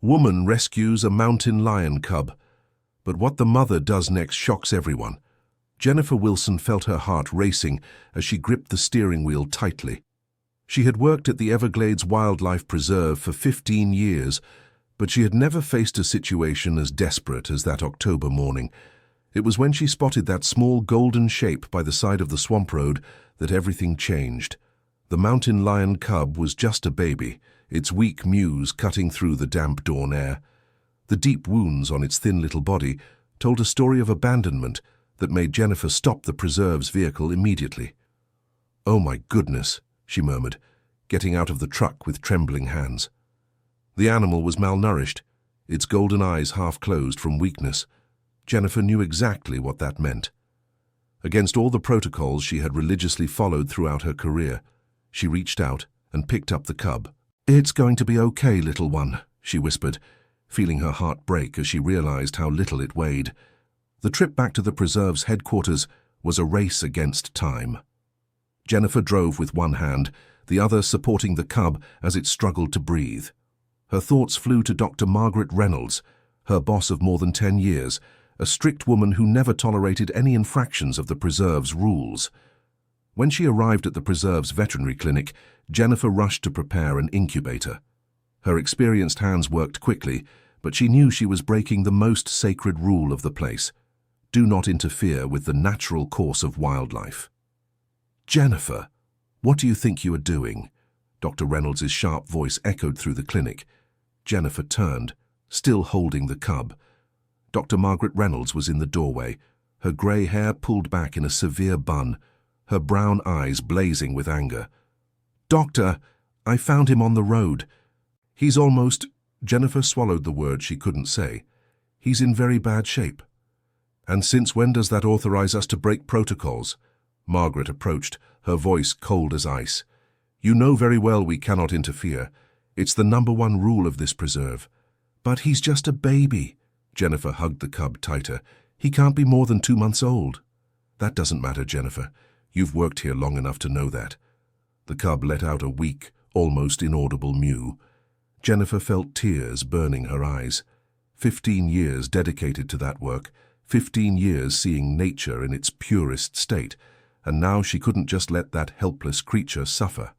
Woman rescues a mountain lion cub. But what the mother does next shocks everyone. Jennifer Wilson felt her heart racing as she gripped the steering wheel tightly. She had worked at the Everglades Wildlife Preserve for 15 years, but she had never faced a situation as desperate as that October morning. It was when she spotted that small golden shape by the side of the swamp road that everything changed. The mountain lion cub was just a baby, its weak mews cutting through the damp dawn air. The deep wounds on its thin little body told a story of abandonment that made Jennifer stop the preserve's vehicle immediately. "Oh my goodness," she murmured, getting out of the truck with trembling hands. The animal was malnourished, its golden eyes half closed from weakness. Jennifer knew exactly what that meant. Against all the protocols she had religiously followed throughout her career, she reached out and picked up the cub. "It's going to be okay, little one," she whispered, feeling her heart break as she realized how little it weighed. The trip back to the preserve's headquarters was a race against time. Jennifer drove with one hand, the other supporting the cub as it struggled to breathe. Her thoughts flew to Dr. Margaret Reynolds, her boss of more than 10 years, a strict woman who never tolerated any infractions of the preserve's rules. When she arrived at the preserve's veterinary clinic, Jennifer rushed to prepare an incubator. Her experienced hands worked quickly, but she knew she was breaking the most sacred rule of the place. Do not interfere with the natural course of wildlife. "Jennifer, what do you think you are doing?" Dr. Reynolds' sharp voice echoed through the clinic. Jennifer turned, still holding the cub. Dr. Margaret Reynolds was in the doorway, her grey hair pulled back in a severe bun, her brown eyes blazing with anger. "Doctor, I found him on the road. He's almost—" Jennifer swallowed the word she couldn't say. "He's in very bad shape." "And since when does that authorize us to break protocols?" Margaret approached, her voice cold as ice. "You know very well we cannot interfere. It's the #1 rule of this preserve." "But he's just a baby." Jennifer hugged the cub tighter. "He can't be more than 2 months old." "That doesn't matter, Jennifer. You've worked here long enough to know that." The cub let out a weak, almost inaudible mew. Jennifer felt tears burning her eyes. 15 years dedicated to that work, 15 years seeing nature in its purest state, and now she couldn't just let that helpless creature suffer.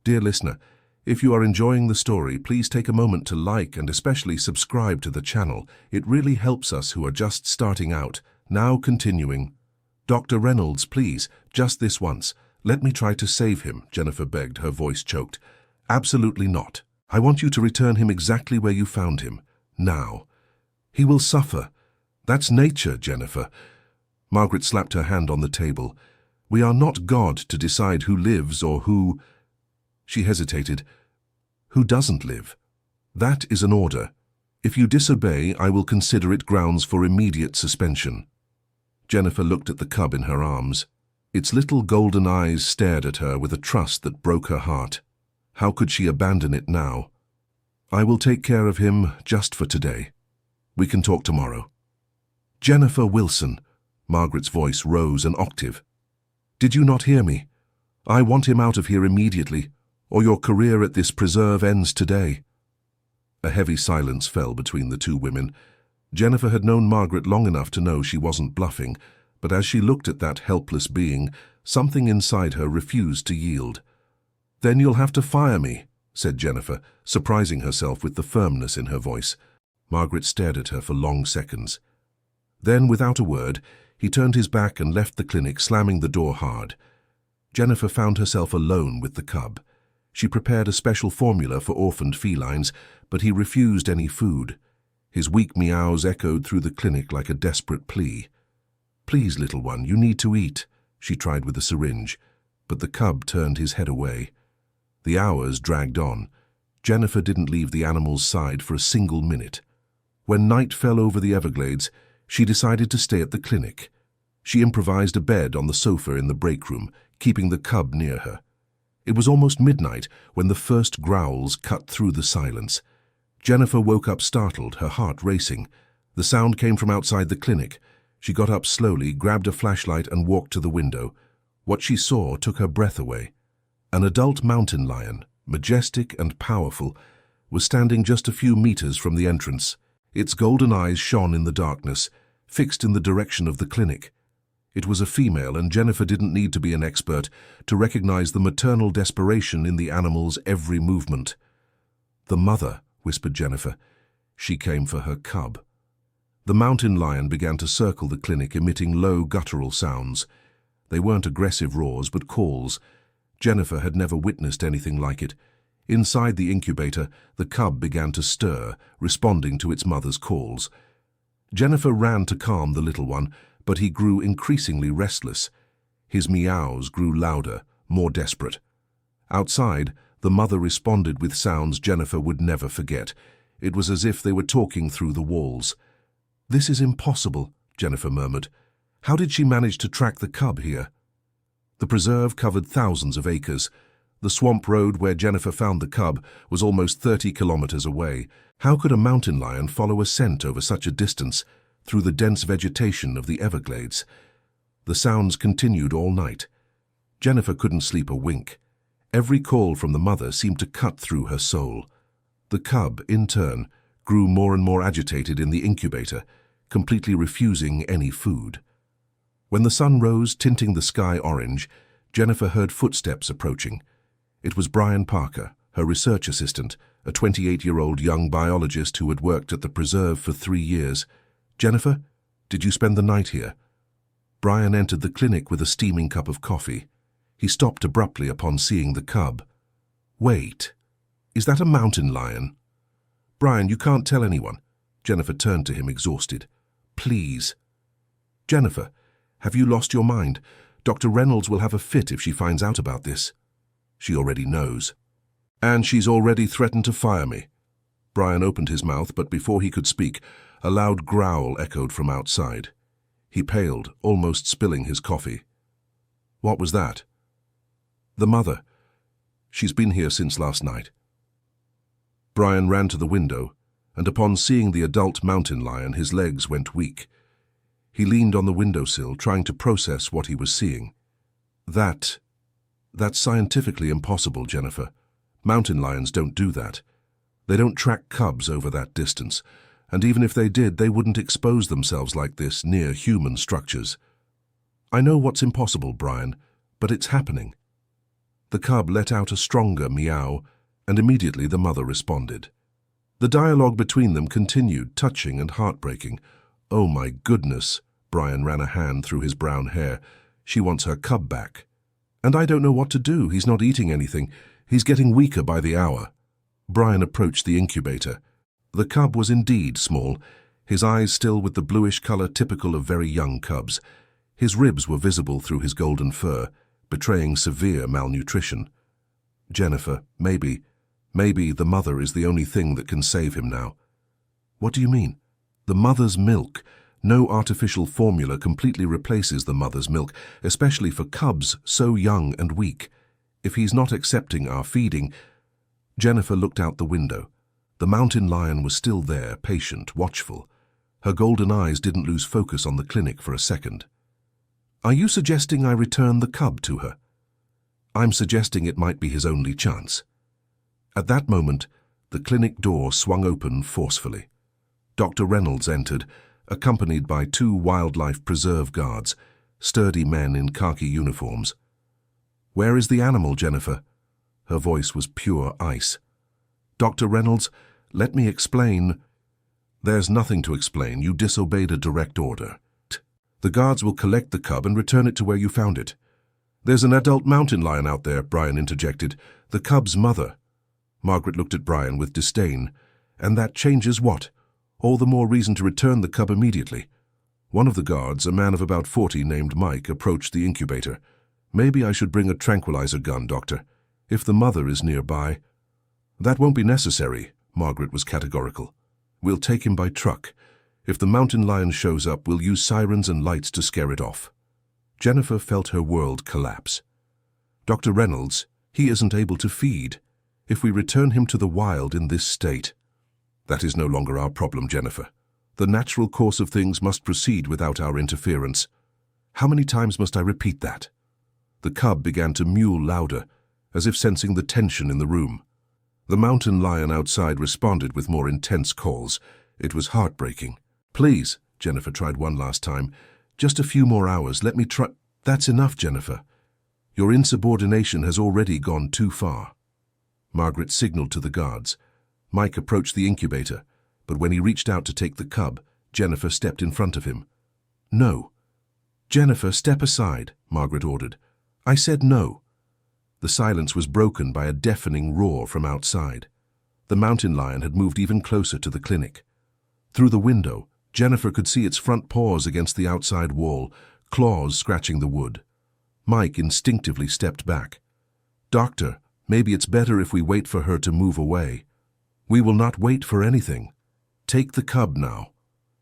Dear listener, if you are enjoying the story, please take a moment to like and especially subscribe to the channel. It really helps us who are just starting out. Now continuing. "Dr. Reynolds, please, just this once. Let me try to save him," Jennifer begged, her voice choked. "Absolutely not. I want you to return him exactly where you found him. Now. He will suffer. That's nature, Jennifer." Margaret slapped her hand on the table. "We are not God to decide who lives or who—" She hesitated. "Who doesn't live. That is an order. If you disobey, I will consider it grounds for immediate suspension." Jennifer looked at the cub in her arms. Its little golden eyes stared at her with a trust that broke her heart. How could she abandon it now? "I will take care of him just for today. We can talk tomorrow." "Jennifer Wilson," Margaret's voice rose an octave. "Did you not hear me? I want him out of here immediately, or your career at this preserve ends today." A heavy silence fell between the two women. Jennifer had known Margaret long enough to know she wasn't bluffing, but as she looked at that helpless being, something inside her refused to yield. "Then you'll have to fire me," said Jennifer, surprising herself with the firmness in her voice. Margaret stared at her for long seconds. Then, without a word, he turned his back and left the clinic, slamming the door hard. Jennifer found herself alone with the cub. She prepared a special formula for orphaned felines, but he refused any food. His weak meows echoed through the clinic like a desperate plea. "Please, little one, you need to eat," she tried with a syringe, but the cub turned his head away. The hours dragged on. Jennifer didn't leave the animal's side for a single minute. When night fell over the Everglades, she decided to stay at the clinic. She improvised a bed on the sofa in the break room, keeping the cub near her. It was almost midnight when the first growls cut through the silence. Jennifer woke up startled, her heart racing. The sound came from outside the clinic. She got up slowly, grabbed a flashlight and walked to the window. What she saw took her breath away. An adult mountain lion, majestic and powerful, was standing just a few meters from the entrance. Its golden eyes shone in the darkness, fixed in the direction of the clinic. It was a female, and Jennifer didn't need to be an expert to recognize the maternal desperation in the animal's every movement. "The mother," whispered Jennifer. She came for her cub. The mountain lion began to circle the clinic, emitting low, guttural sounds. They weren't aggressive roars, but calls. Jennifer had never witnessed anything like it. Inside the incubator, the cub began to stir, responding to its mother's calls. Jennifer ran to calm the little one, but he grew increasingly restless. His meows grew louder, more desperate. Outside, the mother responded with sounds Jennifer would never forget. It was as if they were talking through the walls. "This is impossible," Jennifer murmured. "How did she manage to track the cub here?" The preserve covered thousands of acres. The swamp road where Jennifer found the cub was almost 30 kilometers away. How could a mountain lion follow a scent over such a distance, through the dense vegetation of the Everglades? The sounds continued all night. Jennifer couldn't sleep a wink. Every call from the mother seemed to cut through her soul. The cub, in turn, grew more and more agitated in the incubator, completely refusing any food. When the sun rose, tinting the sky orange, Jennifer heard footsteps approaching. It was Brian Parker, her research assistant, a 28-year-old young biologist who had worked at the preserve for 3 years. "Jennifer, did you spend the night here?" Brian entered the clinic with a steaming cup of coffee. He stopped abruptly upon seeing the cub. "Wait, is that a mountain lion?" "Brian, you can't tell anyone." Jennifer turned to him, exhausted. "Please." "Jennifer, have you lost your mind? Dr. Reynolds will have a fit if she finds out about this." "She already knows. And she's already threatened to fire me." Brian opened his mouth, but before he could speak, a loud growl echoed from outside. He paled, almost spilling his coffee. "What was that?" "The mother. She's been here since last night." Brian ran to the window, and upon seeing the adult mountain lion, his legs went weak. He leaned on the windowsill, trying to process what he was seeing. That's scientifically impossible, Jennifer. Mountain lions don't do that. They don't track cubs over that distance, and even if they did, they wouldn't expose themselves like this near human structures. "I know what's impossible, Brian, but it's happening." The cub let out a stronger meow, and immediately the mother responded. The dialogue between them continued, touching and heartbreaking. "Oh my goodness," Brian ran a hand through his brown hair. "She wants her cub back. And I don't know what to do. He's not eating anything. He's getting weaker by the hour." Brian approached the incubator. The cub was indeed small, his eyes still with the bluish color typical of very young cubs. His ribs were visible through his golden fur, betraying severe malnutrition. "Jennifer, maybe the mother is the only thing that can save him now." "What do you mean?" "The mother's milk. No artificial formula completely replaces the mother's milk, especially for cubs so young and weak. If he's not accepting our feeding—" Jennifer looked out the window. The mountain lion was still there, patient, watchful. Her golden eyes didn't lose focus on the clinic for a second. "Are you suggesting I return the cub to her?" "I'm suggesting it might be his only chance." At that moment, the clinic door swung open forcefully. Dr. Reynolds entered, accompanied by 2 wildlife preserve guards, sturdy men in khaki uniforms. "Where is the animal, Jennifer?" Her voice was pure ice. "Dr. Reynolds, let me explain." "There's nothing to explain. You disobeyed a direct order. The guards will collect the cub and return it to where you found it." "There's an adult mountain lion out there," Brian interjected. "The cub's mother." Margaret looked at Brian with disdain. "And that changes what? All the more reason to return the cub immediately." One of the guards, a man of about 40 named Mike, approached the incubator. "Maybe I should bring a tranquilizer gun, Doctor, if the mother is nearby." "That won't be necessary," Margaret was categorical. "We'll take him by truck. If the mountain lion shows up, we'll use sirens and lights to scare it off." Jennifer felt her world collapse. "Dr. Reynolds, he isn't able to feed. If we return him to the wild in this state—" "That is no longer our problem, Jennifer. The natural course of things must proceed without our interference." "How many times must I repeat that?" The cub began to mew louder, as if sensing the tension in the room. The mountain lion outside responded with more intense calls. It was heartbreaking. "Please," Jennifer tried one last time. "Just a few more hours, let me try—" "That's enough, Jennifer. Your insubordination has already gone too far." Margaret signaled to the guards. Mike approached the incubator, but when he reached out to take the cub, Jennifer stepped in front of him. "No." "Jennifer, step aside," Margaret ordered. "I said no." The silence was broken by a deafening roar from outside. The mountain lion had moved even closer to the clinic. Through the window, Jennifer could see its front paws against the outside wall, claws scratching the wood. Mike instinctively stepped back. "Doctor, maybe it's better if we wait for her to move away." "We will not wait for anything. Take the cub now."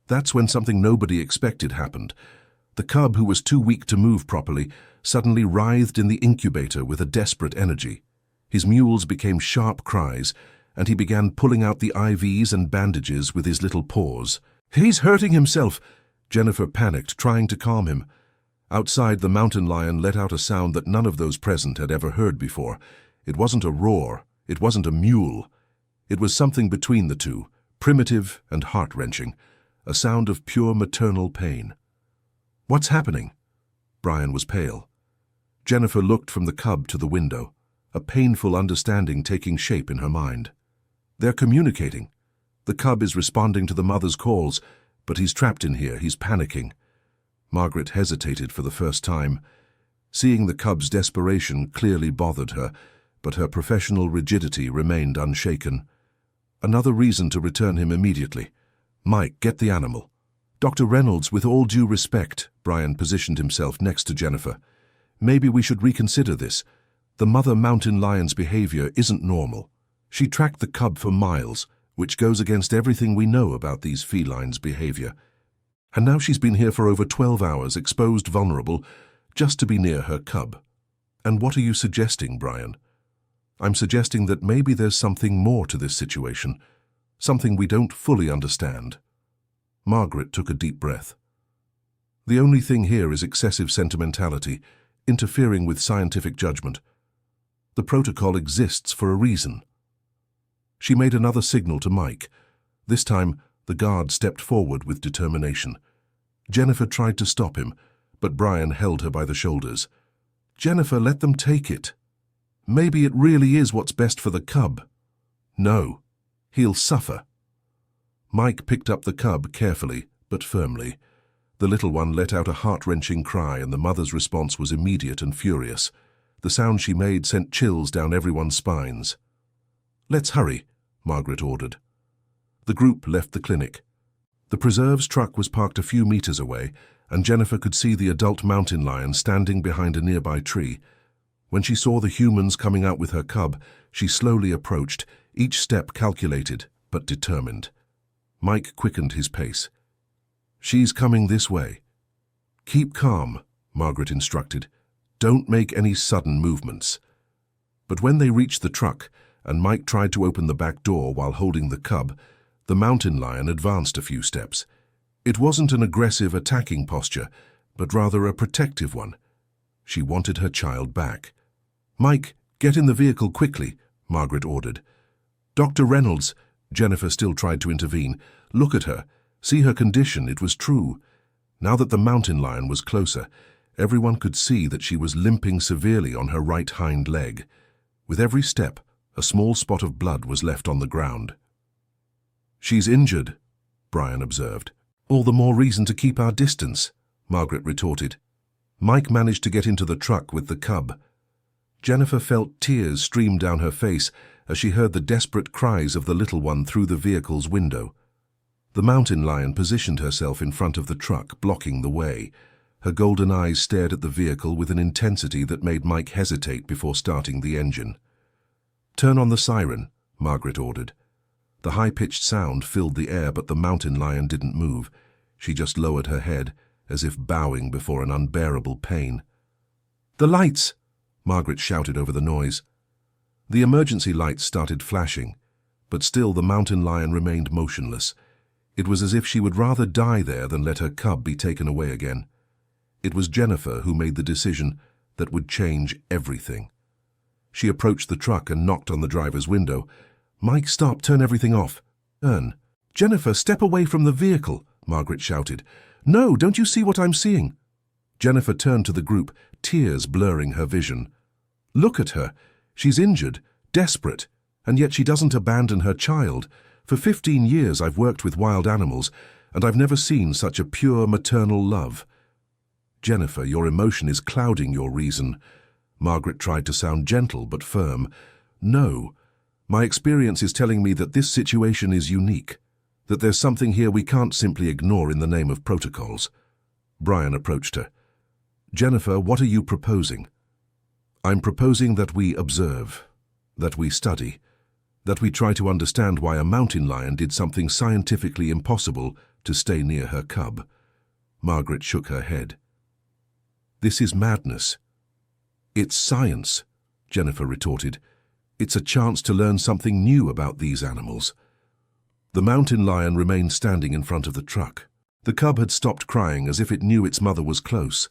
That's when something nobody expected happened. The cub, who was too weak to move properly, suddenly writhed in the incubator with a desperate energy. His mewls became sharp cries, and he began pulling out the IVs and bandages with his little paws. "He's hurting himself!" Jennifer panicked, trying to calm him. Outside, the mountain lion let out a sound that none of those present had ever heard before. It wasn't a roar, it wasn't a mewl. It was something between the two, primitive and heart-wrenching, a sound of pure maternal pain. "What's happening?" Brian was pale. Jennifer looked from the cub to the window, a painful understanding taking shape in her mind. "They're communicating. The cub is responding to the mother's calls, but he's trapped in here, he's panicking." Margaret hesitated for the first time. Seeing the cub's desperation clearly bothered her, but her professional rigidity remained unshaken. "Another reason to return him immediately. Mike, get the animal." "Dr. Reynolds, with all due respect," Brian positioned himself next to Jennifer. "Maybe we should reconsider this. The mother mountain lion's behavior isn't normal. She tracked the cub for miles, which goes against everything we know about these felines' behavior. And now she's been here for over 12 hours, exposed, vulnerable, just to be near her cub. And what are you suggesting, Brian?" "I'm suggesting that maybe there's something more to this situation, something we don't fully understand." Margaret took a deep breath. "The only thing here is excessive sentimentality, interfering with scientific judgment. The protocol exists for a reason." She made another signal to Mike. This time, the guard stepped forward with determination. Jennifer tried to stop him, but Brian held her by the shoulders. "Jennifer, let them take it. Maybe it really is what's best for the cub." "No, he'll suffer." Mike picked up the cub carefully, but firmly. The little one let out a heart-wrenching cry, and the mother's response was immediate and furious. The sound she made sent chills down everyone's spines. "Let's hurry," Margaret ordered. The group left the clinic. The preserve's truck was parked a few meters away, and Jennifer could see the adult mountain lion standing behind a nearby tree. When she saw the humans coming out with her cub, she slowly approached, each step calculated but determined. Mike quickened his pace. "She's coming this way." "Keep calm," Margaret instructed. "Don't make any sudden movements." But when they reached the truck, and Mike tried to open the back door while holding the cub, the mountain lion advanced a few steps. It wasn't an aggressive, attacking posture, but rather a protective one. She wanted her child back. "Mike, get in the vehicle quickly," Margaret ordered. "Dr. Reynolds," Jennifer still tried to intervene. "Look at her. See her condition. It was true." Now that the mountain lion was closer, everyone could see that she was limping severely on her right hind leg. With every step, a small spot of blood was left on the ground. "She's injured," Brian observed. "All the more reason to keep our distance," Margaret retorted. Mike managed to get into the truck with the cub. Jennifer felt tears stream down her face as she heard the desperate cries of the little one through the vehicle's window. The mountain lion positioned herself in front of the truck, blocking the way. Her golden eyes stared at the vehicle with an intensity that made Mike hesitate before starting the engine. "Turn on the siren," Margaret ordered. The high-pitched sound filled the air, but the mountain lion didn't move. She just lowered her head, as if bowing before an unbearable pain. "The lights!" Margaret shouted over the noise. The emergency lights started flashing, but still the mountain lion remained motionless. It was as if she would rather die there than let her cub be taken away again. It was Jennifer who made the decision that would change everything. She approached the truck and knocked on the driver's window. Mike, stop, turn everything off. Turn. Jennifer, step away from the vehicle, Margaret shouted. No, don't you see what I'm seeing? Jennifer turned to the group, tears blurring her vision. Look at her. She's injured, desperate, and yet she doesn't abandon her child. For 15 years I've worked with wild animals, and I've never seen such a pure maternal love. Jennifer, your emotion is clouding your reason. Margaret tried to sound gentle but firm. No, my experience is telling me that this situation is unique, that there's something here we can't simply ignore in the name of protocols. Brian approached her. Jennifer, what are you proposing? I'm proposing that we observe, that we study, that we try to understand why a mountain lion did something scientifically impossible to stay near her cub. Margaret shook her head. This is madness. It's science, Jennifer retorted. It's a chance to learn something new about these animals. The mountain lion remained standing in front of the truck. The cub had stopped crying as if it knew its mother was close.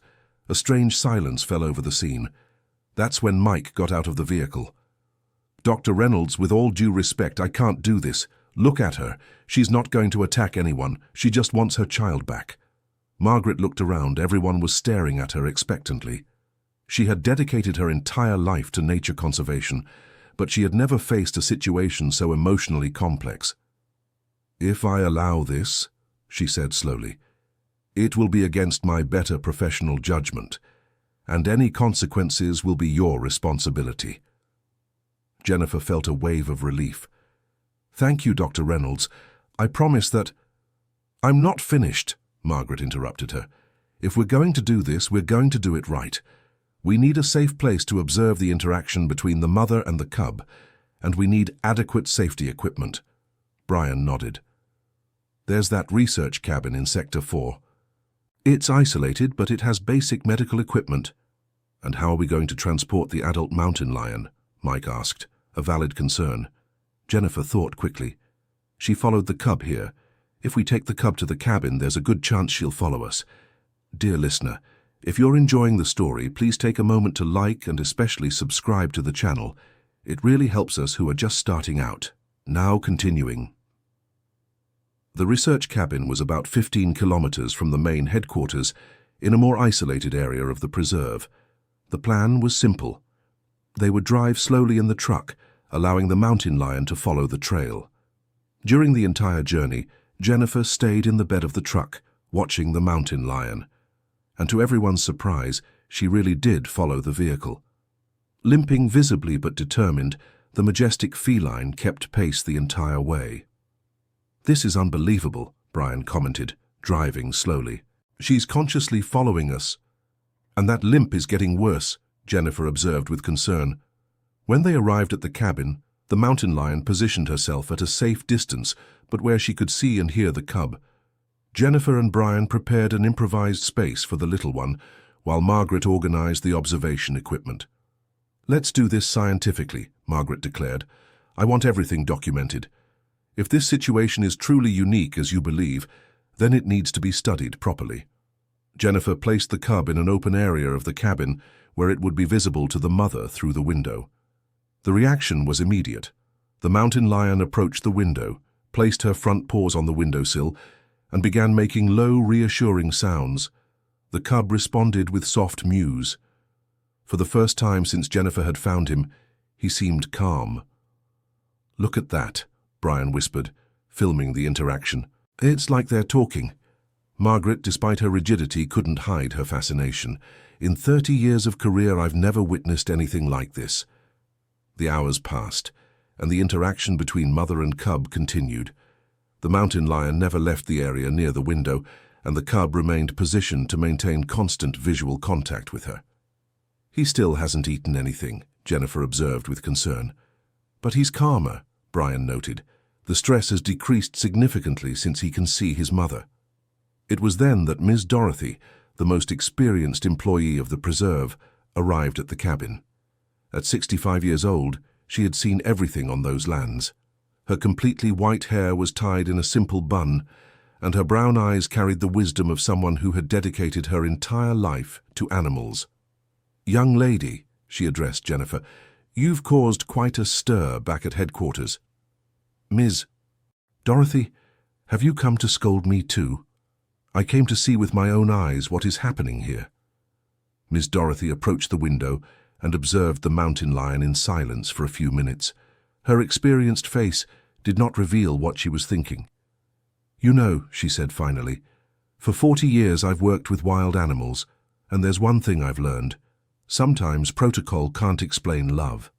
A strange silence fell over the scene. That's when Mike got out of the vehicle. Dr. Reynolds, with all due respect, I can't do this. Look at her. She's not going to attack anyone. She just wants her child back. Margaret looked around. Everyone was staring at her expectantly. She had dedicated her entire life to nature conservation, but she had never faced a situation so emotionally complex. If I allow this, she said slowly, it will be against my better professional judgment, and any consequences will be your responsibility. Jennifer felt a wave of relief. Thank you, Dr. Reynolds. I promise that— I'm not finished, Margaret interrupted her. If we're going to do this, we're going to do it right. We need a safe place to observe the interaction between the mother and the cub, and we need adequate safety equipment. Brian nodded. There's that research cabin in Sector 4. It's isolated, but it has basic medical equipment. And how are we going to transport the adult mountain lion? Mike asked, a valid concern. Jennifer thought quickly. She followed the cub here. If we take the cub to the cabin, there's a good chance she'll follow us. Dear listener, if you're enjoying the story, please take a moment to like and especially subscribe to the channel. It really helps us who are just starting out. Now continuing. The research cabin was about 15 kilometers from the main headquarters, in a more isolated area of the preserve. The plan was simple. They would drive slowly in the truck, allowing the mountain lion to follow the trail. During the entire journey, Jennifer stayed in the bed of the truck, watching the mountain lion. And to everyone's surprise, she really did follow the vehicle. Limping visibly but determined, the majestic feline kept pace the entire way. This is unbelievable, Brian commented, driving slowly. She's consciously following us. And that limp is getting worse, Jennifer observed with concern. When they arrived at the cabin, the mountain lion positioned herself at a safe distance, but where she could see and hear the cub. Jennifer and Brian prepared an improvised space for the little one, while Margaret organized the observation equipment. Let's do this scientifically, Margaret declared. I want everything documented. If this situation is truly unique as you believe, then it needs to be studied properly. Jennifer placed the cub in an open area of the cabin where it would be visible to the mother through the window. The reaction was immediate. The mountain lion approached the window, placed her front paws on the windowsill, and began making low, reassuring sounds. The cub responded with soft mews. For the first time since Jennifer had found him, he seemed calm. Look at that, Brian whispered, filming the interaction. It's like they're talking. Margaret, despite her rigidity, couldn't hide her fascination. In 30 years of career, I've never witnessed anything like this. The hours passed, and the interaction between mother and cub continued. The mountain lion never left the area near the window, and the cub remained positioned to maintain constant visual contact with her. He still hasn't eaten anything, Jennifer observed with concern. But he's calmer, Brian noted. The stress has decreased significantly since he can see his mother. It was then that Ms. Dorothy, the most experienced employee of the preserve, arrived at the cabin. At 65 years old, she had seen everything on those lands. Her completely white hair was tied in a simple bun, and her brown eyes carried the wisdom of someone who had dedicated her entire life to animals. "Young lady," she addressed Jennifer, "you've caused quite a stir back at headquarters." Ms. Dorothy, have you come to scold me too? I came to see with my own eyes what is happening here. Miss Dorothy approached the window and observed the mountain lion in silence for a few minutes. Her experienced face did not reveal what she was thinking. You know, she said finally, for 40 years I've worked with wild animals, and there's one thing I've learned. Sometimes protocol can't explain love.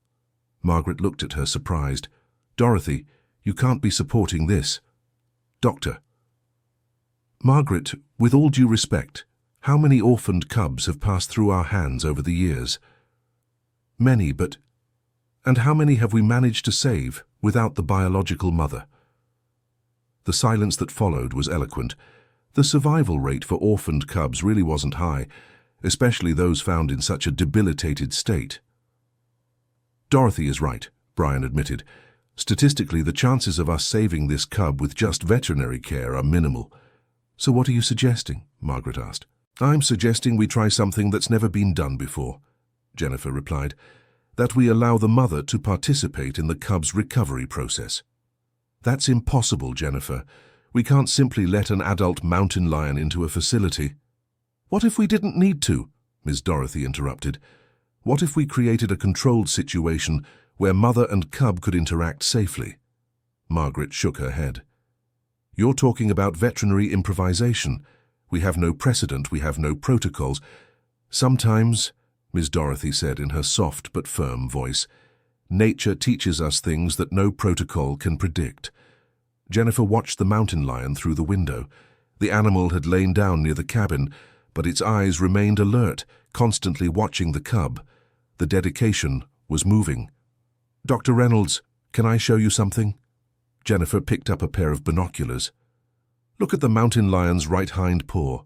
Margaret looked at her surprised. Dorothy, you can't be supporting this. Doctor. Margaret, with all due respect, how many orphaned cubs have passed through our hands over the years? Many, but... And how many have we managed to save without the biological mother? The silence that followed was eloquent. The survival rate for orphaned cubs really wasn't high, especially those found in such a debilitated state. Dorothy is right, Brian admitted. Statistically, the chances of us saving this cub with just veterinary care are minimal. So what are you suggesting? Margaret asked. I'm suggesting we try something that's never been done before, Jennifer replied, that we allow the mother to participate in the cub's recovery process. That's impossible, Jennifer. We can't simply let an adult mountain lion into a facility. What if we didn't need to? Ms. Dorothy interrupted. What if we created a controlled situation where mother and cub could interact safely? Margaret shook her head. You're talking about veterinary improvisation. We have no precedent, we have no protocols. Sometimes, Ms. Dorothy said in her soft but firm voice, nature teaches us things that no protocol can predict. Jennifer watched the mountain lion through the window. The animal had lain down near the cabin, but its eyes remained alert, constantly watching the cub. The dedication was moving. Dr. Reynolds, can I show you something? Jennifer picked up a pair of binoculars. Look at the mountain lion's right hind paw.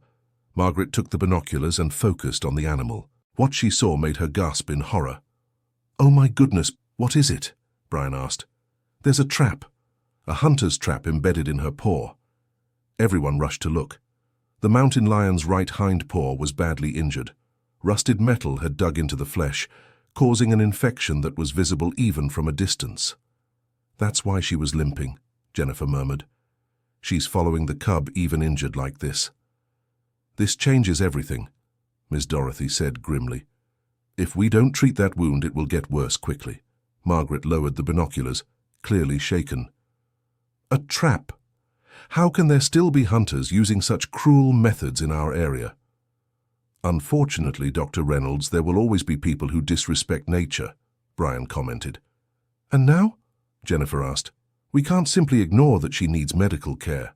Margaret took the binoculars and focused on the animal. What she saw made her gasp in horror. Oh my goodness, what is it? Brian asked. There's a trap. A hunter's trap embedded in her paw. Everyone rushed to look. The mountain lion's right hind paw was badly injured. Rusted metal had dug into the flesh, causing an infection that was visible even from a distance. That's why she was limping, Jennifer murmured. She's following the cub even injured like this. This changes everything, Miss Dorothy said grimly. If we don't treat that wound, it will get worse quickly. Margaret lowered the binoculars, clearly shaken. A trap? How can there still be hunters using such cruel methods in our area? Unfortunately, Dr. Reynolds, there will always be people who disrespect nature, Brian commented. And now? Jennifer asked. We can't simply ignore that she needs medical care.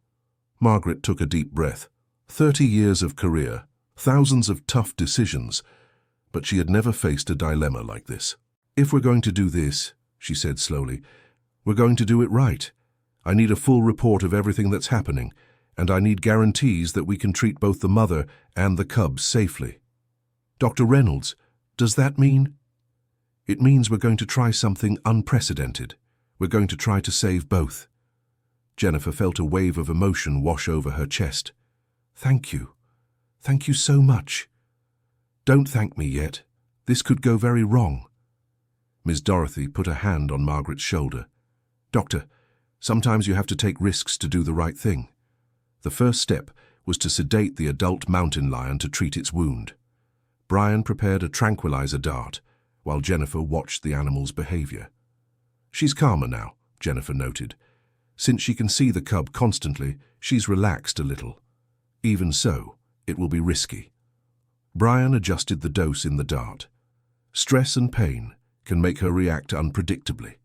Margaret took a deep breath. 30 years of career, thousands of tough decisions, but she had never faced a dilemma like this. If we're going to do this, she said slowly, we're going to do it right. I need a full report of everything that's happening, and I need guarantees that we can treat both the mother and the cubs safely. Dr. Reynolds, does that mean? It means we're going to try something unprecedented. We're going to try to save both. Jennifer felt a wave of emotion wash over her chest. Thank you. Thank you so much. Don't thank me yet. This could go very wrong. Miss Dorothy put a hand on Margaret's shoulder. Doctor, sometimes you have to take risks to do the right thing. The first step was to sedate the adult mountain lion to treat its wound. Brian prepared a tranquilizer dart, while Jennifer watched the animal's behavior. She's calmer now, Jennifer noted. Since she can see the cub constantly, she's relaxed a little. Even so, it will be risky. Brian adjusted the dose in the dart. Stress and pain can make her react unpredictably.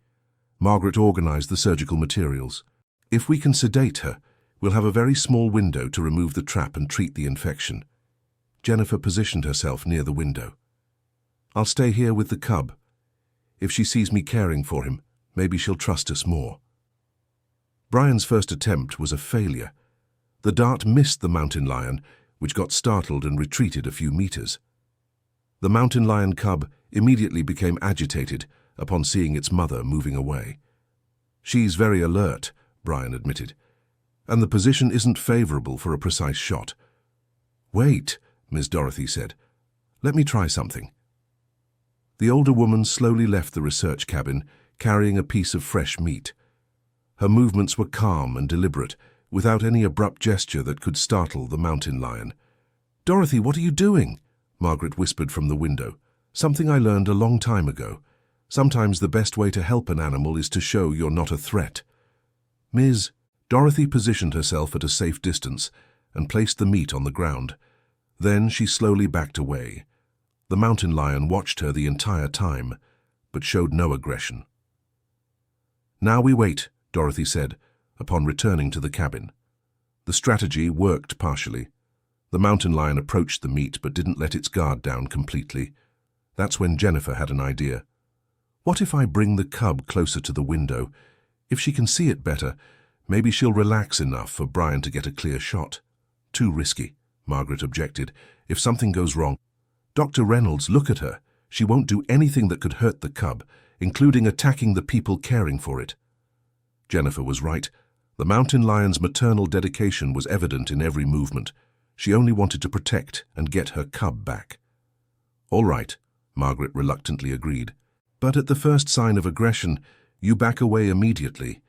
Margaret organized the surgical materials. If we can sedate her, we'll have a very small window to remove the trap and treat the infection. Jennifer positioned herself near the window. I'll stay here with the cub. If she sees me caring for him, maybe she'll trust us more. Brian's first attempt was a failure. The dart missed the mountain lion, which got startled and retreated a few meters. The mountain lion cub immediately became agitated upon seeing its mother moving away. She's very alert, Brian admitted, and the position isn't favorable for a precise shot. Wait, Miss Dorothy said. Let me try something. The older woman slowly left the research cabin, carrying a piece of fresh meat. Her movements were calm and deliberate, without any abrupt gesture that could startle the mountain lion. "Dorothy, what are you doing?" Margaret whispered from the window. "Something I learned a long time ago. Sometimes the best way to help an animal is to show you're not a threat." "Ms." Dorothy positioned herself at a safe distance and placed the meat on the ground. Then she slowly backed away. The mountain lion watched her the entire time, but showed no aggression. "Now we wait," Dorothy said, upon returning to the cabin. The strategy worked partially. The mountain lion approached the meat but didn't let its guard down completely. That's when Jennifer had an idea. "What if I bring the cub closer to the window? If she can see it better, maybe she'll relax enough for Brian to get a clear shot." "Too risky," Margaret objected. "If something goes wrong—" "Dr. Reynolds, look at her. She won't do anything that could hurt the cub, including attacking the people caring for it." Jennifer was right. The mountain lion's maternal dedication was evident in every movement. She only wanted to protect and get her cub back. "All right," Margaret reluctantly agreed. "But at the first sign of aggression, you back away immediately."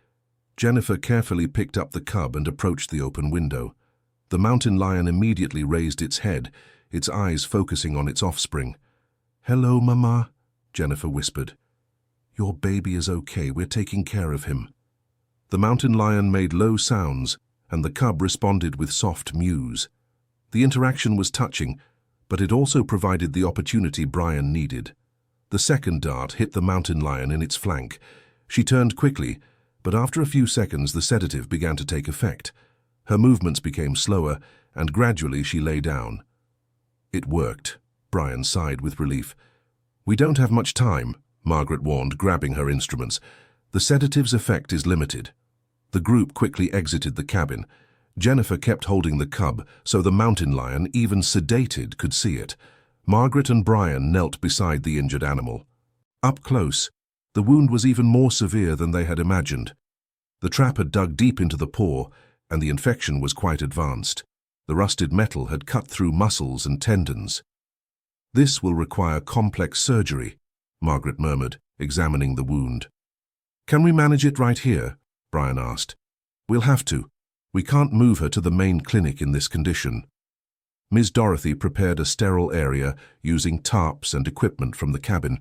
Jennifer carefully picked up the cub and approached the open window. The mountain lion immediately raised its head, its eyes focusing on its offspring. "Hello, Mama," Jennifer whispered. "Your baby is okay. We're taking care of him." The mountain lion made low sounds, and the cub responded with soft mews. The interaction was touching, but it also provided the opportunity Brian needed. The second dart hit the mountain lion in its flank. She turned quickly, but after a few seconds the sedative began to take effect. Her movements became slower, and gradually she lay down. "It worked," Brian sighed with relief. "We don't have much time," Margaret warned, grabbing her instruments. "The sedative's effect is limited." The group quickly exited the cabin. Jennifer kept holding the cub, so the mountain lion, even sedated, could see it. Margaret and Brian knelt beside the injured animal. Up close, the wound was even more severe than they had imagined. The trap had dug deep into the paw, and the infection was quite advanced. The rusted metal had cut through muscles and tendons. "This will require complex surgery," Margaret murmured, examining the wound. "Can we manage it right here?" Brian asked. "We'll have to. We can't move her to the main clinic in this condition." Ms. Dorothy prepared a sterile area using tarps and equipment from the cabin.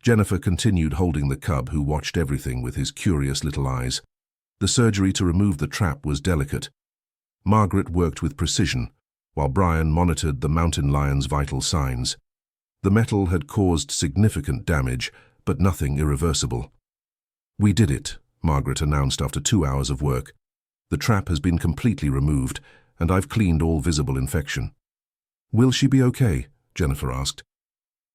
Jennifer continued holding the cub, who watched everything with his curious little eyes. The surgery to remove the trap was delicate. Margaret worked with precision, while Brian monitored the mountain lion's vital signs. The metal had caused significant damage, but nothing irreversible. "We did it," Margaret announced after 2 hours of work. "The trap has been completely removed, and I've cleaned all visible infection." "Will she be okay?" Jennifer asked.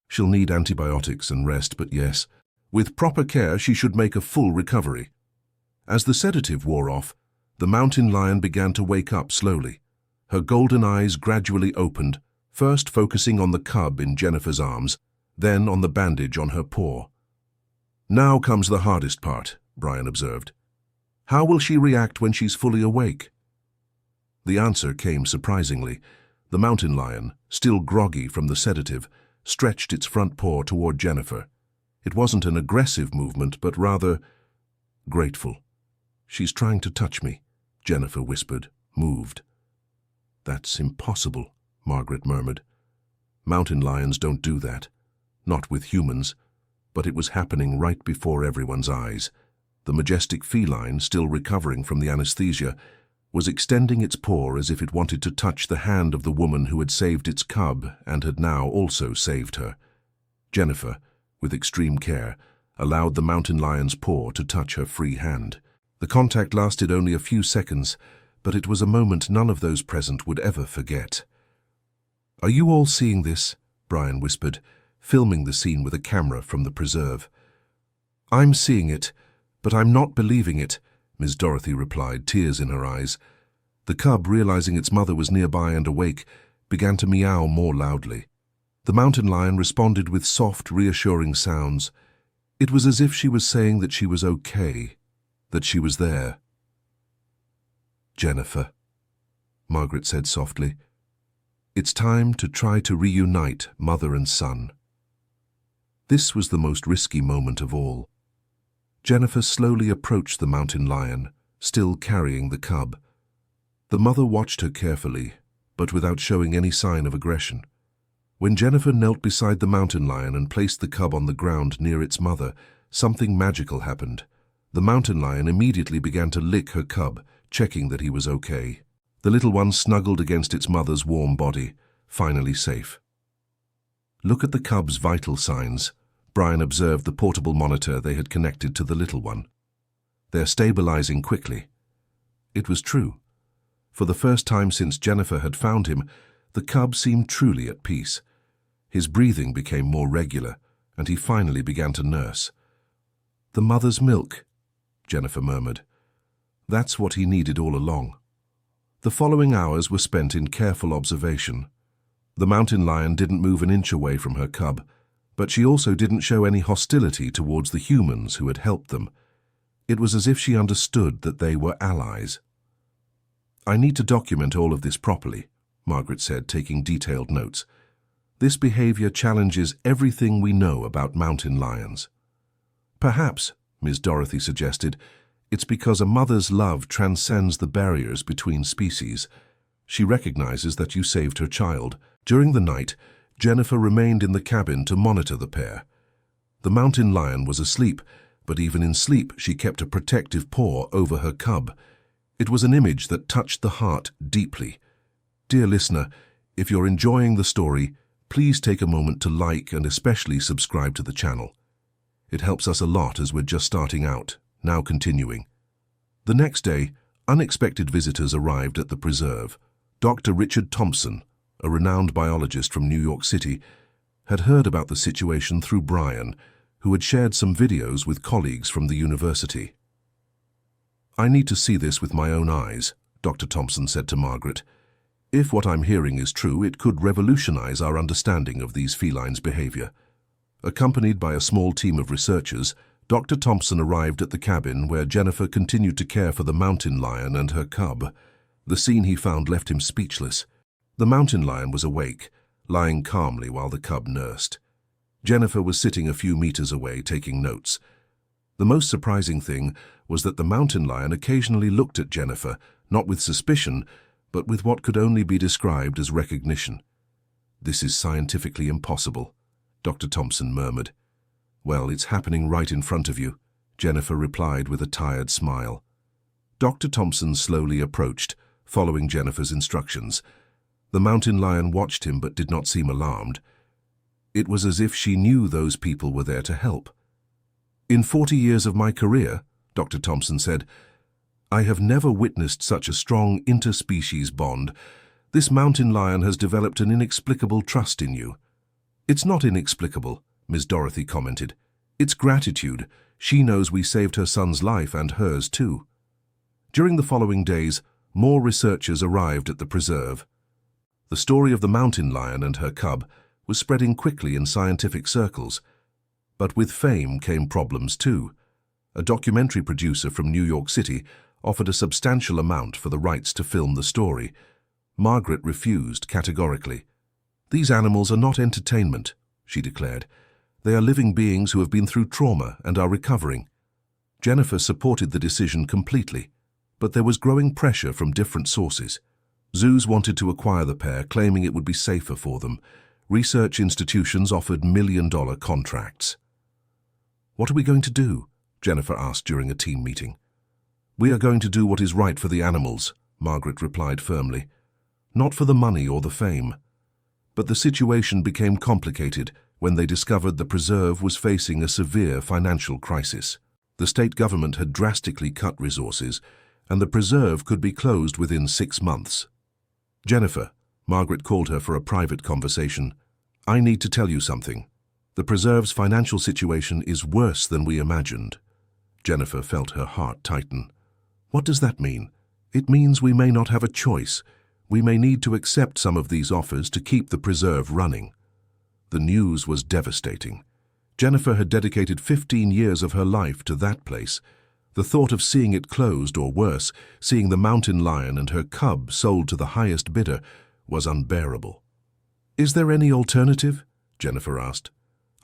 "She'll need antibiotics and rest, but yes, with proper care she should make a full recovery." As the sedative wore off, the mountain lion began to wake up slowly. Her golden eyes gradually opened, first focusing on the cub in Jennifer's arms, then on the bandage on her paw. "Now comes the hardest part," Brian observed. "How will she react when she's fully awake?" The answer came surprisingly. The mountain lion, still groggy from the sedative, stretched its front paw toward Jennifer. It wasn't an aggressive movement, but rather grateful. "She's trying to touch me," Jennifer whispered, moved. "That's impossible," Margaret murmured. "Mountain lions don't do that. Not with humans." But it was happening right before everyone's eyes. The majestic feline, still recovering from the anesthesia, was extending its paw as if it wanted to touch the hand of the woman who had saved its cub and had now also saved her. Jennifer, with extreme care, allowed the mountain lion's paw to touch her free hand. The contact lasted only a few seconds, but it was a moment none of those present would ever forget. "Are you all seeing this?" Brian whispered, filming the scene with a camera from the preserve. "I'm seeing it, but I'm not believing it," Ms. Dorothy replied, tears in her eyes. The cub, realizing its mother was nearby and awake, began to meow more loudly. The mountain lion responded with soft, reassuring sounds. It was as if she was saying that she was okay, that she was there. "Jennifer," Margaret said softly, "it's time to try to reunite mother and son." This was the most risky moment of all. Jennifer slowly approached the mountain lion, still carrying the cub. The mother watched her carefully, but without showing any sign of aggression. When Jennifer knelt beside the mountain lion and placed the cub on the ground near its mother, something magical happened. The mountain lion immediately began to lick her cub, checking that he was okay. The little one snuggled against its mother's warm body, finally safe. "Look at the cub's vital signs." Brian observed the portable monitor they had connected to the little one. "They're stabilizing quickly." It was true. For the first time since Jennifer had found him, the cub seemed truly at peace. His breathing became more regular, and he finally began to nurse. "The mother's milk," Jennifer murmured. "That's what he needed all along." The following hours were spent in careful observation. The mountain lion didn't move an inch away from her cub, but she also didn't show any hostility towards the humans who had helped them. It was as if she understood that they were allies. "I need to document all of this properly," Margaret said, taking detailed notes. "This behavior challenges everything we know about mountain lions." "Perhaps," Ms. Dorothy suggested, "it's because a mother's love transcends the barriers between species. She recognizes that you saved her child." During the night, Jennifer remained in the cabin to monitor the pair. The mountain lion was asleep, but even in sleep she kept a protective paw over her cub. It was an image that touched the heart deeply. Dear listener, if you're enjoying the story, please take a moment to like and especially subscribe to the channel. It helps us a lot as we're just starting out. Now continuing. The next day, unexpected visitors arrived at the preserve. Dr. Richard Thompson, a renowned biologist from New York City, had heard about the situation through Brian, who had shared some videos with colleagues from the university. "I need to see this with my own eyes," Dr. Thompson said to Margaret. "If what I'm hearing is true, it could revolutionize our understanding of these felines' behavior." Accompanied by a small team of researchers, Dr. Thompson arrived at the cabin where Jennifer continued to care for the mountain lion and her cub. The scene he found left him speechless. The mountain lion was awake, lying calmly while the cub nursed. Jennifer was sitting a few meters away, taking notes. The most surprising thing was that the mountain lion occasionally looked at Jennifer, not with suspicion, but with what could only be described as recognition. "This is scientifically impossible," Dr. Thompson murmured. "Well, it's happening right in front of you," Jennifer replied with a tired smile. Dr. Thompson slowly approached, following Jennifer's instructions. The mountain lion watched him but did not seem alarmed. It was as if she knew those people were there to help. "In 40 years of my career," Dr. Thompson said, "I have never witnessed such a strong interspecies bond. This mountain lion has developed an inexplicable trust in you." "It's not inexplicable," Ms. Dorothy commented. "It's gratitude. She knows we saved her son's life and hers too." During the following days, more researchers arrived at the preserve. The story of the mountain lion and her cub was spreading quickly in scientific circles. But with fame came problems too. A documentary producer from New York City offered a substantial amount for the rights to film the story. Margaret refused categorically. "These animals are not entertainment," she declared. "They are living beings who have been through trauma and are recovering." Jennifer supported the decision completely, but there was growing pressure from different sources. Zoos wanted to acquire the pair, claiming it would be safer for them. Research institutions offered million-dollar contracts. "What are we going to do?" Jennifer asked during a team meeting. "We are going to do what is right for the animals," Margaret replied firmly. "Not for the money or the fame." But the situation became complicated when they discovered the preserve was facing a severe financial crisis. The state government had drastically cut resources, and the preserve could be closed within 6 months. "Jennifer," Margaret called her for a private conversation, "I need to tell you something. The preserve's financial situation is worse than we imagined." Jennifer felt her heart tighten. "What does that mean?" "It means we may not have a choice. We may need to accept some of these offers to keep the preserve running." The news was devastating. Jennifer had dedicated 15 years of her life to that place. The thought of seeing it closed, or worse, seeing the mountain lion and her cub sold to the highest bidder, was unbearable. "Is there any alternative?" Jennifer asked.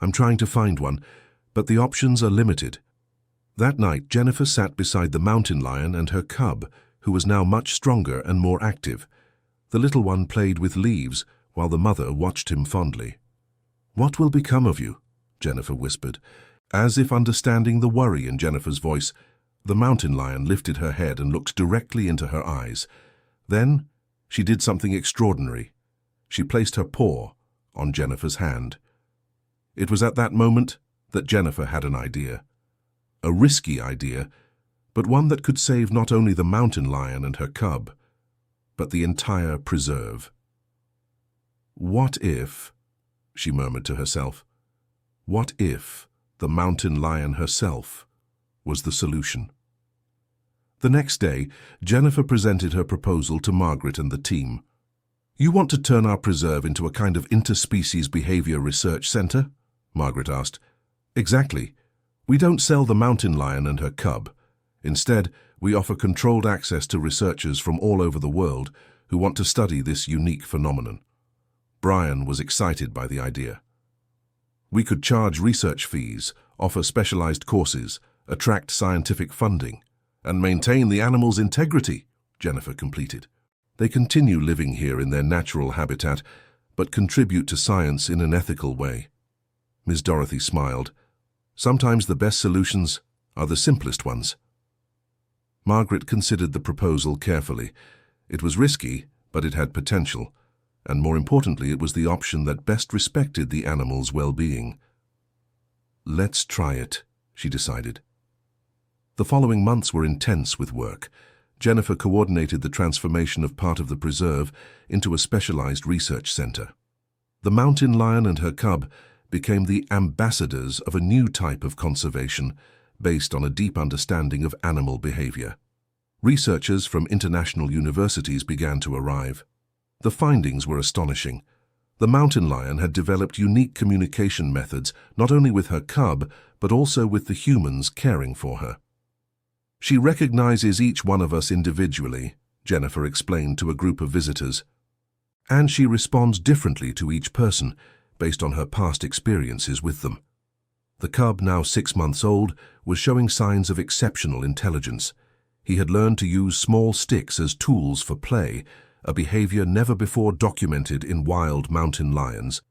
"I'm trying to find one, but the options are limited." That night, Jennifer sat beside the mountain lion and her cub, who was now much stronger and more active. The little one played with leaves, while the mother watched him fondly. "What will become of you?" Jennifer whispered. As if understanding the worry in Jennifer's voice, the mountain lion lifted her head and looked directly into her eyes. Then she did something extraordinary. She placed her paw on Jennifer's hand. It was at that moment that Jennifer had an idea. A risky idea, but one that could save not only the mountain lion and her cub, but the entire preserve. "What if," she murmured to herself, "what if the mountain lion herself was the solution?" The next day, Jennifer presented her proposal to Margaret and the team. "You want to turn our preserve into a kind of interspecies behavior research center?" Margaret asked. "Exactly. We don't sell the mountain lion and her cub. Instead, we offer controlled access to researchers from all over the world who want to study this unique phenomenon." Brian was excited by the idea. "We could charge research fees, offer specialized courses, attract scientific funding, and maintain the animal's integrity," Jennifer completed. "They continue living here in their natural habitat, but contribute to science in an ethical way." Ms. Dorothy smiled. "Sometimes the best solutions are the simplest ones." Margaret considered the proposal carefully. It was risky, but it had potential, and more importantly, it was the option that best respected the animal's well-being. "Let's try it," she decided. The following months were intense with work. Jennifer coordinated the transformation of part of the preserve into a specialized research center. The mountain lion and her cub became the ambassadors of a new type of conservation based on a deep understanding of animal behavior. Researchers from international universities began to arrive. The findings were astonishing. The mountain lion had developed unique communication methods, not only with her cub, but also with the humans caring for her. "She recognizes each one of us individually," Jennifer explained to a group of visitors. "And she responds differently to each person, based on her past experiences with them." The cub, now 6 months old, was showing signs of exceptional intelligence. He had learned to use small sticks as tools for play, a behavior never before documented in wild mountain lions.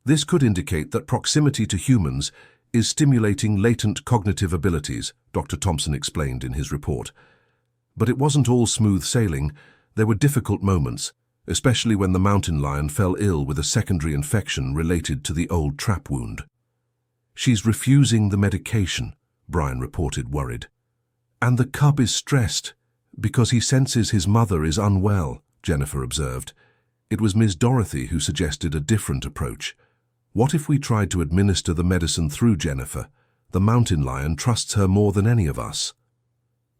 This could indicate that proximity to humans is stimulating latent cognitive abilities, Dr. Thompson explained in his report. But it wasn't all smooth sailing. There were difficult moments, especially when the mountain lion fell ill with a secondary infection related to the old trap wound. "She's refusing the medication," Brian reported, worried. "And the cub is stressed because he senses his mother is unwell," Jennifer observed. It was Ms. Dorothy who suggested a different approach. "What if we tried to administer the medicine through Jennifer? The mountain lion trusts her more than any of us."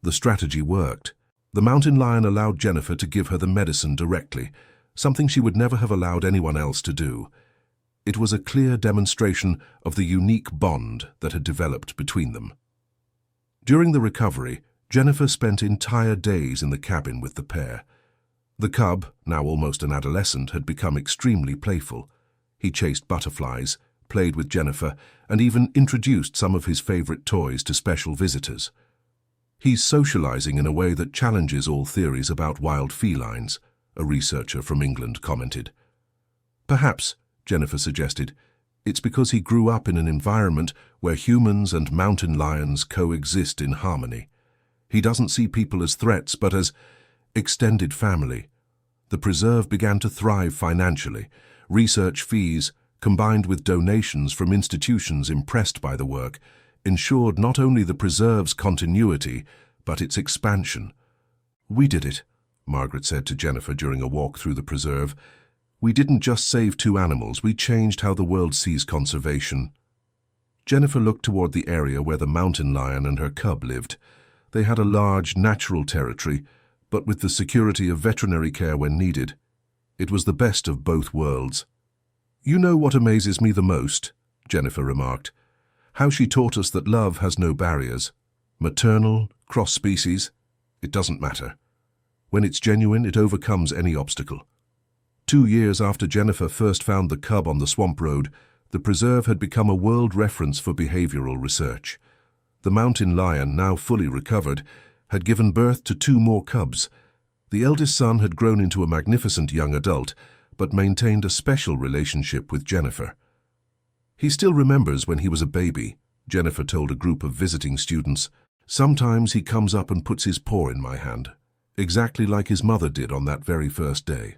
The strategy worked. The mountain lion allowed Jennifer to give her the medicine directly, something she would never have allowed anyone else to do. It was a clear demonstration of the unique bond that had developed between them. During the recovery, Jennifer spent entire days in the cabin with the pair. The cub, now almost an adolescent, had become extremely playful. He chased butterflies, played with Jennifer, and even introduced some of his favorite toys to special visitors. "He's socializing in a way that challenges all theories about wild felines," a researcher from England commented. "Perhaps," Jennifer suggested, "it's because he grew up in an environment where humans and mountain lions coexist in harmony. He doesn't see people as threats, but as extended family." The preserve began to thrive financially. Research fees, combined with donations from institutions impressed by the work, ensured not only the preserve's continuity, but its expansion. "We did it," Margaret said to Jennifer during a walk through the preserve. "We didn't just save 2 animals, we changed how the world sees conservation." Jennifer looked toward the area where the mountain lion and her cub lived. They had a large, natural territory, but with the security of veterinary care when needed. It was the best of both worlds. "You know what amazes me the most?" Jennifer remarked. "How she taught us that love has no barriers. Maternal, cross-species, it doesn't matter. When it's genuine, it overcomes any obstacle." 2 years after Jennifer first found the cub on the swamp road, the preserve had become a world reference for behavioral research. The mountain lion, now fully recovered, had given birth to 2 more cubs. The eldest son had grown into a magnificent young adult, but maintained a special relationship with Jennifer. "He still remembers when he was a baby," Jennifer told a group of visiting students. "Sometimes he comes up and puts his paw in my hand, exactly like his mother did on that very first day."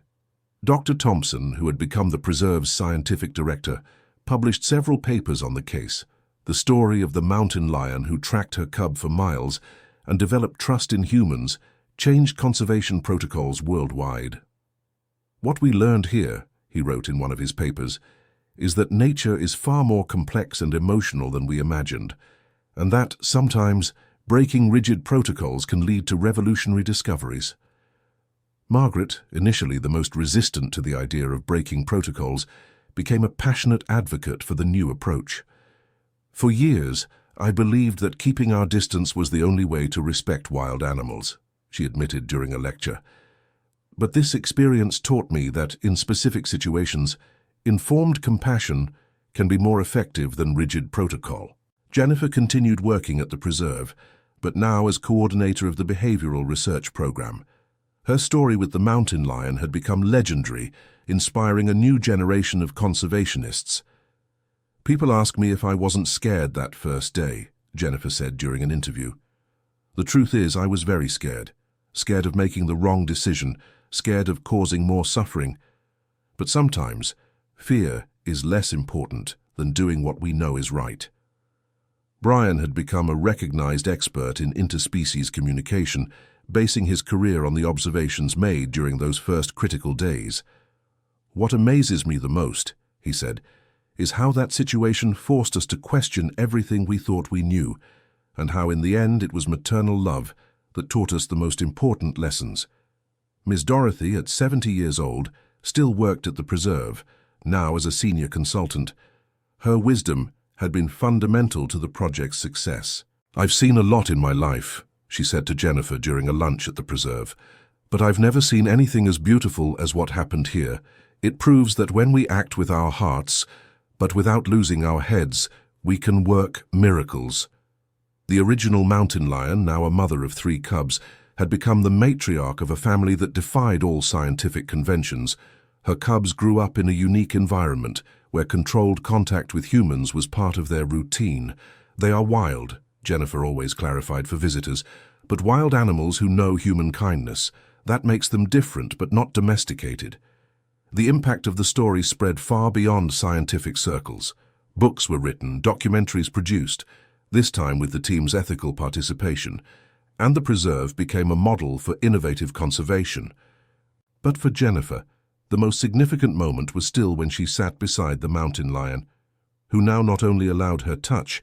Dr. Thompson, who had become the preserve's scientific director, published several papers on the case. The story of the mountain lion who tracked her cub for miles and developed trust in humans changed conservation protocols worldwide. "What we learned here," he wrote in one of his papers, "is that nature is far more complex and emotional than we imagined, and that, sometimes, breaking rigid protocols can lead to revolutionary discoveries." Margaret, initially the most resistant to the idea of breaking protocols, became a passionate advocate for the new approach. "For years, I believed that keeping our distance was the only way to respect wild animals," she admitted during a lecture. "But this experience taught me that, in specific situations, informed compassion can be more effective than rigid protocol." Jennifer continued working at the preserve, but now as coordinator of the behavioral research program. Her story with the mountain lion had become legendary, inspiring a new generation of conservationists. "People ask me if I wasn't scared that first day," Jennifer said during an interview. "The truth is, I was very scared. Scared of making the wrong decision, scared of causing more suffering. But sometimes, fear is less important than doing what we know is right." Brian had become a recognized expert in interspecies communication, basing his career on the observations made during those first critical days. "What amazes me the most," he said, "is how that situation forced us to question everything we thought we knew, and how in the end it was maternal love that taught us the most important lessons." Ms. Dorothy, at 70 years old, still worked at the preserve, now as a senior consultant. Her wisdom had been fundamental to the project's success. "I've seen a lot in my life," she said to Jennifer during a lunch at the preserve, "but I've never seen anything as beautiful as what happened here. It proves that when we act with our hearts, but without losing our heads, we can work miracles." The original mountain lion, now a mother of 3 cubs, had become the matriarch of a family that defied all scientific conventions. Her cubs grew up in a unique environment, where controlled contact with humans was part of their routine. "They are wild," Jennifer always clarified for visitors, "but wild animals who know human kindness. That makes them different but not domesticated." The impact of the story spread far beyond scientific circles. Books were written, documentaries produced, this time with the team's ethical participation, and the preserve became a model for innovative conservation. But for Jennifer, the most significant moment was still when she sat beside the mountain lion, who now not only allowed her touch,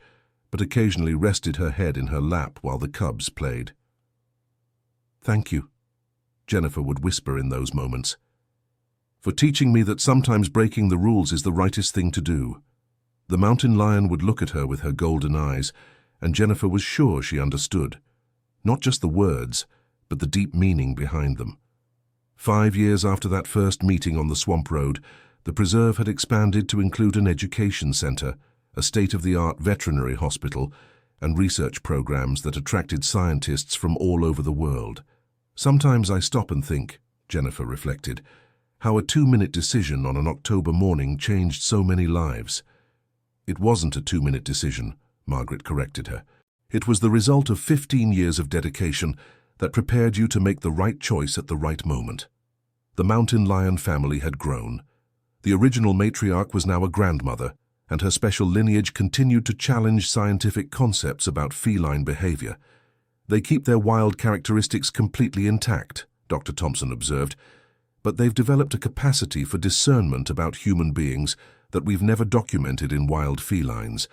but occasionally rested her head in her lap while the cubs played. "Thank you," Jennifer would whisper in those moments, "for teaching me that sometimes breaking the rules is the rightest thing to do." The mountain lion would look at her with her golden eyes, and Jennifer was sure she understood. Not just the words, but the deep meaning behind them. 5 years after that first meeting on the swamp road, the preserve had expanded to include an education center, a state-of-the-art veterinary hospital, and research programs that attracted scientists from all over the world. "Sometimes I stop and think," Jennifer reflected, "how a 2-minute decision on an October morning changed so many lives." "It wasn't a 2-minute decision," Margaret corrected her. "It was the result of 15 years of dedication that prepared you to make the right choice at the right moment." The mountain lion family had grown. The original matriarch was now a grandmother, and her special lineage continued to challenge scientific concepts about feline behavior. "They keep their wild characteristics completely intact," Dr. Thompson observed, "but they've developed a capacity for discernment about human beings that we've never documented in wild felines."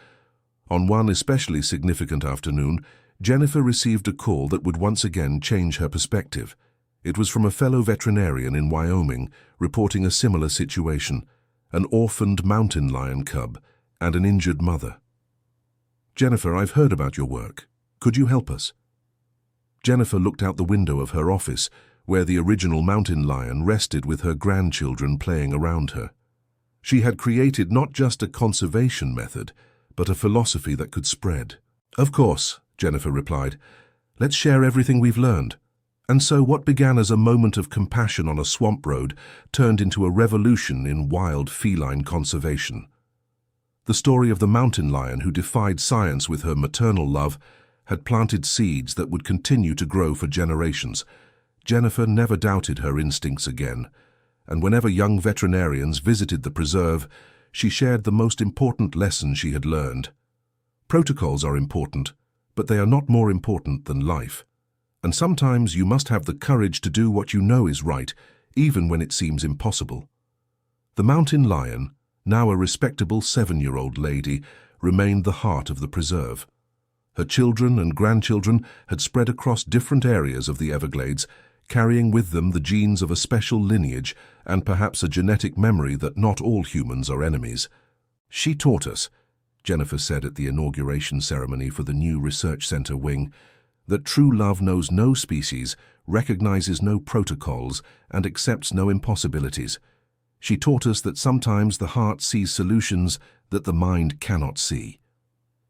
On one especially significant afternoon, Jennifer received a call that would once again change her perspective. It was from a fellow veterinarian in Wyoming reporting a similar situation, an orphaned mountain lion cub and an injured mother. "Jennifer, I've heard about your work. Could you help us?" Jennifer looked out the window of her office, where the original mountain lion rested with her grandchildren playing around her. She had created not just a conservation method, but a philosophy that could spread. Of course, Jennifer replied. Let's share everything we've learned. And so what began as a moment of compassion on a swamp road turned into a revolution in wild feline conservation. The story of the mountain lion who defied science with her maternal love had planted seeds that would continue to grow for generations. Jennifer never doubted her instincts again, and whenever young veterinarians visited the preserve, she shared the most important lesson she had learned. Protocols are important, but they are not more important than life. And sometimes you must have the courage to do what you know is right, even when it seems impossible. The mountain lion, now a respectable 7-year-old lady, remained the heart of the preserve. Her children and grandchildren had spread across different areas of the Everglades, carrying with them the genes of a special lineage and perhaps a genetic memory that not all humans are enemies. She taught us, Jennifer said at the inauguration ceremony for the new research center wing, that true love knows no species, recognizes no protocols, and accepts no impossibilities. She taught us that sometimes the heart sees solutions that the mind cannot see.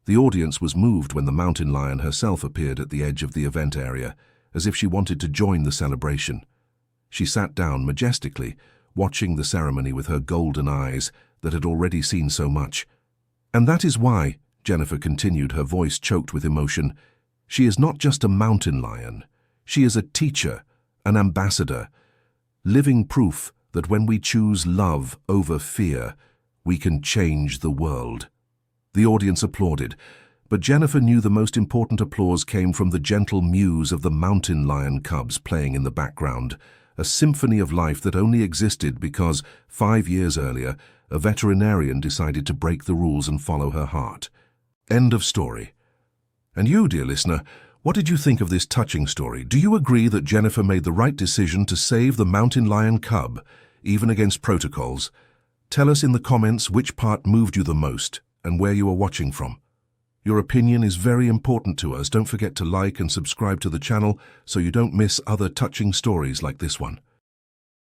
The audience was moved when the mountain lion herself appeared at the edge of the event area, as if she wanted to join the celebration. She sat down majestically, watching the ceremony with her golden eyes that had already seen so much. And that is why, Jennifer continued, her voice choked with emotion, she is not just a mountain lion. She is a teacher, an ambassador, living proof that when we choose love over fear, we can change the world. The audience applauded, but Jennifer knew the most important applause came from the gentle mews of the mountain lion cubs playing in the background, a symphony of life that only existed because, 5 years earlier, a veterinarian decided to break the rules and follow her heart. End of story. And you, dear listener, what did you think of this touching story? Do you agree that Jennifer made the right decision to save the mountain lion cub, even against protocols? Tell us in the comments which part moved you the most and where you are watching from. Your opinion is very important to us. Don't forget to like and subscribe to the channel so you don't miss other touching stories like this one.